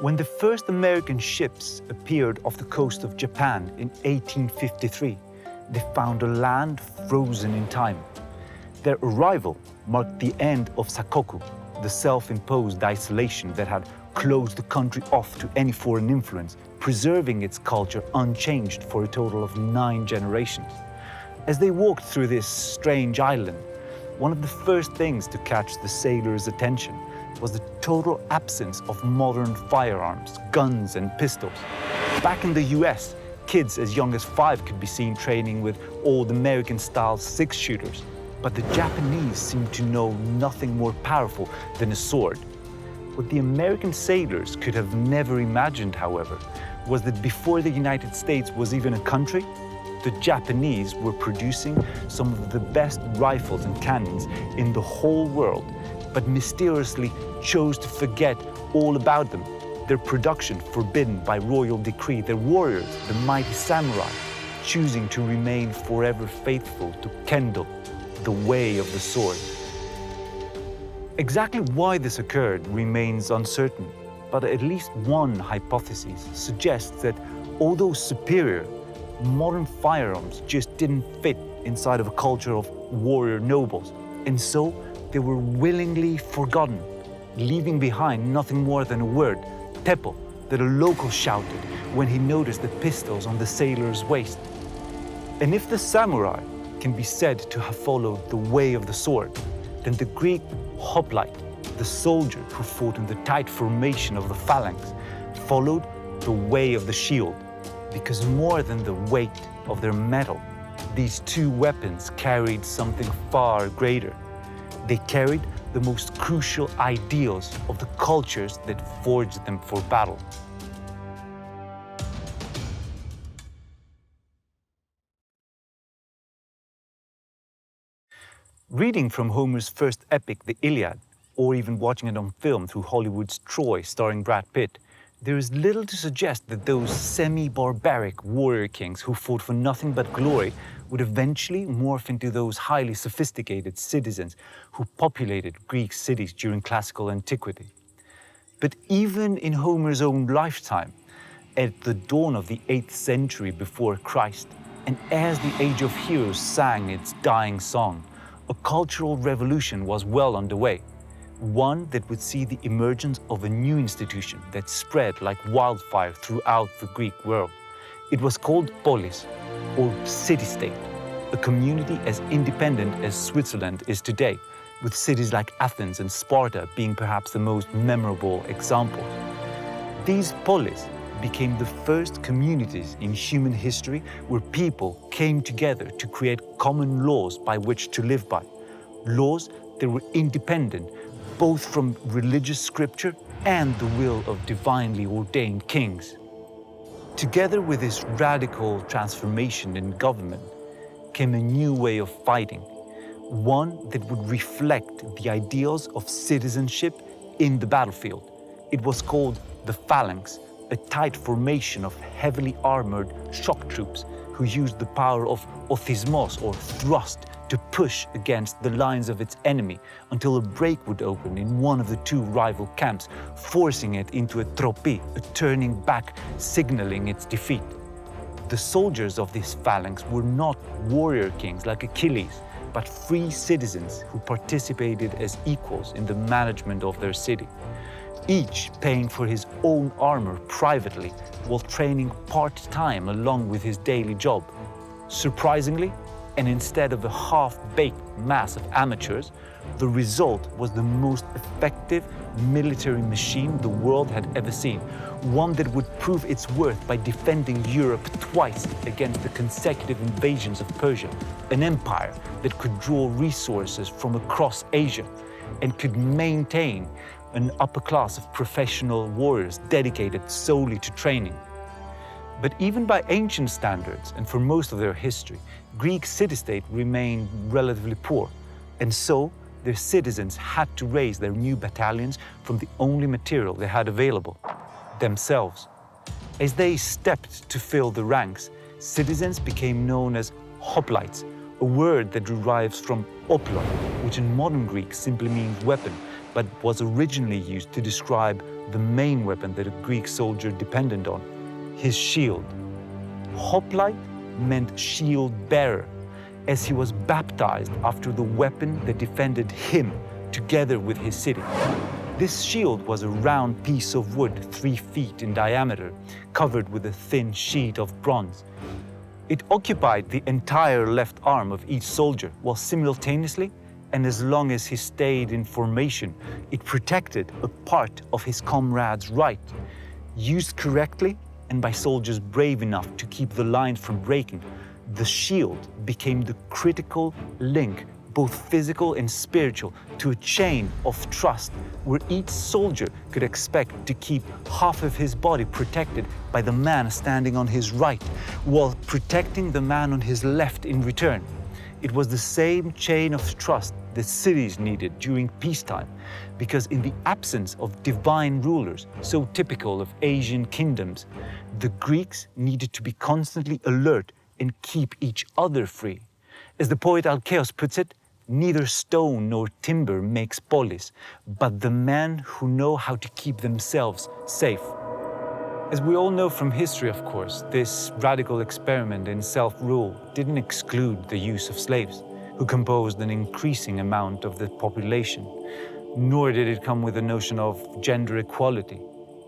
When the first American ships appeared off the coast of Japan in 1853, they found a land frozen in time. Their arrival marked the end of Sakoku, the self-imposed isolation that had closed the country off to any foreign influence, preserving its culture unchanged for a total of 9 generations. As they walked through this strange island, one of the first things to catch the sailors' attention was the total absence of modern firearms, guns and pistols. Back in the US, kids as young as 5 could be seen training with old American-style 6-shooters. But the Japanese seemed to know nothing more powerful than a sword. What the American sailors could have never imagined, however, was that before the United States was even a country, the Japanese were producing some of the best rifles and cannons in the whole world, but mysteriously chose to forget all about them, their production forbidden by royal decree, their warriors, the mighty samurai, choosing to remain forever faithful to Kendo, the way of the sword. Exactly why this occurred remains uncertain, but at least one hypothesis suggests that although superior, modern firearms just didn't fit inside of a culture of warrior nobles, and so they were willingly forgotten, leaving behind nothing more than a word, teppo, that a local shouted when he noticed the pistols on the sailor's waist. And if the samurai can be said to have followed the way of the sword, then the Greek hoplite, the soldier who fought in the tight formation of the phalanx, followed the way of the shield, because more than the weight of their metal, these two weapons carried something far greater. They carried the most crucial ideals of the cultures that forged them for battle. Reading from Homer's first epic, the Iliad, or even watching it on film through Hollywood's Troy starring Brad Pitt, there is little to suggest that those semi-barbaric warrior kings who fought for nothing but glory would eventually morph into those highly sophisticated citizens who populated Greek cities during classical antiquity. But even in Homer's own lifetime, at the dawn of the 8th century before Christ, and as the Age of Heroes sang its dying song, a cultural revolution was well underway, one that would see the emergence of a new institution that spread like wildfire throughout the Greek world. It was called polis, or city-state, a community as independent as Switzerland is today, with cities like Athens and Sparta being perhaps the most memorable examples. These polis became the first communities in human history where people came together to create common laws by which to live by. Laws that were independent both from religious scripture and the will of divinely ordained kings. Together with this radical transformation in government came a new way of fighting, one that would reflect the ideals of citizenship in the battlefield. It was called the phalanx, a tight formation of heavily armored shock troops who used the power of othismos, or thrust, to push against the lines of its enemy until a break would open in one of the two rival camps, forcing it into a tropi, a turning back signaling its defeat. The soldiers of this phalanx were not warrior kings like Achilles, but free citizens who participated as equals in the management of their city, each paying for his own armor privately while training part-time along with his daily job. Surprisingly, and instead of a half-baked mass of amateurs, the result was the most effective military machine the world had ever seen, one that would prove its worth by defending Europe twice against the consecutive invasions of Persia, an empire that could draw resources from across Asia and could maintain an upper class of professional warriors dedicated solely to training. But even by ancient standards, and for most of their history, Greek city-state remained relatively poor, and so their citizens had to raise their new battalions from the only material they had available, themselves. As they stepped to fill the ranks, citizens became known as hoplites, a word that derives from oplon, which in modern Greek simply means weapon, but was originally used to describe the main weapon that a Greek soldier depended on, his shield. Hoplite meant shield bearer, as he was baptized after the weapon that defended him together with his city. This shield was a round piece of wood 3 feet in diameter, covered with a thin sheet of bronze. It occupied the entire left arm of each soldier, while simultaneously, and as long as he stayed in formation, it protected a part of his comrade's right. Used correctly, and by soldiers brave enough to keep the lines from breaking, the shield became the critical link, both physical and spiritual, to a chain of trust where each soldier could expect to keep half of his body protected by the man standing on his right, while protecting the man on his left in return. It was the same chain of trust that cities needed during peacetime, because in the absence of divine rulers, so typical of Asian kingdoms, the Greeks needed to be constantly alert and keep each other free. As the poet Alcaeus puts it, neither stone nor timber makes polis, but the men who know how to keep themselves safe. As we all know from history, of course, this radical experiment in self-rule didn't exclude the use of slaves, who composed an increasing amount of the population, nor did it come with the notion of gender equality,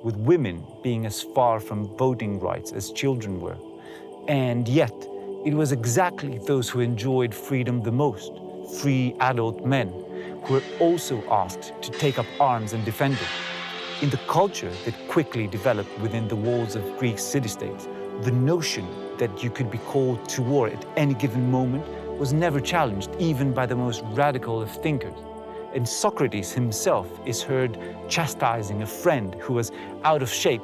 with women being as far from voting rights as children were. And yet, it was exactly those who enjoyed freedom the most, free adult men, who were also asked to take up arms and defend it. In the culture that quickly developed within the walls of Greek city-states, the notion that you could be called to war at any given moment was never challenged, even by the most radical of thinkers. And Socrates himself is heard chastising a friend who was out of shape,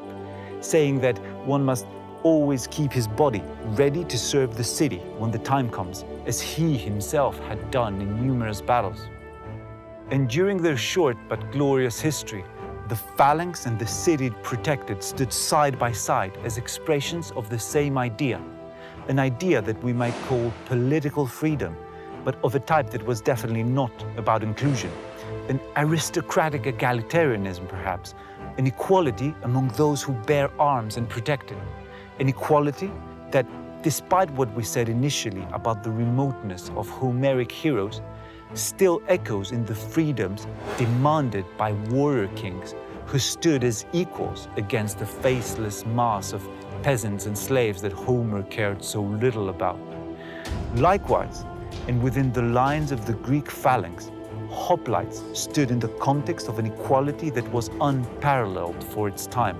saying that one must always keep his body ready to serve the city when the time comes, as he himself had done in numerous battles. And during their short but glorious history, the phalanx and the city it protected stood side by side as expressions of the same idea, an idea that we might call political freedom, but of a type that was definitely not about inclusion, an aristocratic egalitarianism perhaps, an equality among those who bear arms and protect it. An equality that, despite what we said initially about the remoteness of Homeric heroes, still echoes in the freedoms demanded by warrior kings who stood as equals against the faceless mass of peasants and slaves that Homer cared so little about. Likewise, and within the lines of the Greek phalanx, hoplites stood in the context of an equality that was unparalleled for its time,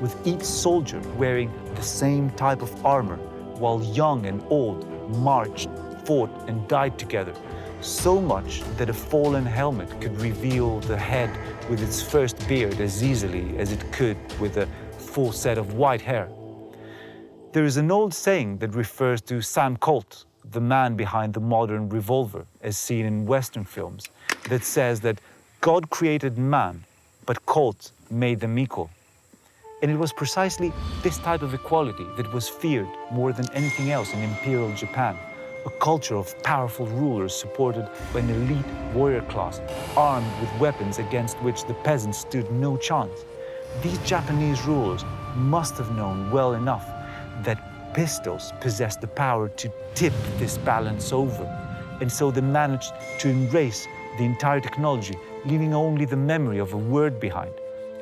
with each soldier wearing the same type of armor, while young and old marched, fought, and died together, so much that a fallen helmet could reveal the head with its first beard as easily as it could with a full set of white hair. There is an old saying that refers to Sam Colt, the man behind the modern revolver, as seen in Western films, that says that God created man, but Colt made them equal. And it was precisely this type of equality that was feared more than anything else in Imperial Japan, a culture of powerful rulers supported by an elite warrior class, armed with weapons against which the peasants stood no chance. These Japanese rulers must have known well enough that pistols possessed the power to tip this balance over, and so they managed to erase the entire technology, leaving only the memory of a word behind.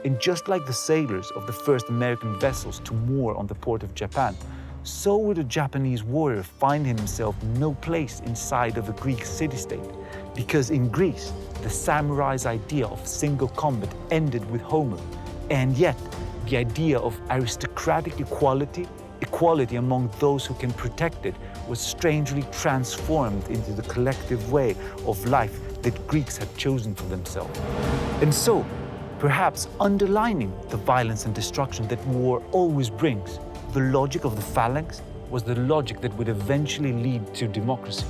And just like the sailors of the first American vessels to moor on the port of Japan, so would a Japanese warrior find himself no place inside of a Greek city-state, because in Greece, the samurai's idea of single combat ended with Homer, and yet the idea of aristocratic equality among those who can protect it, was strangely transformed into the collective way of life that Greeks had chosen for themselves. And so, perhaps underlining the violence and destruction that war always brings, the logic of the phalanx was the logic that would eventually lead to democracy.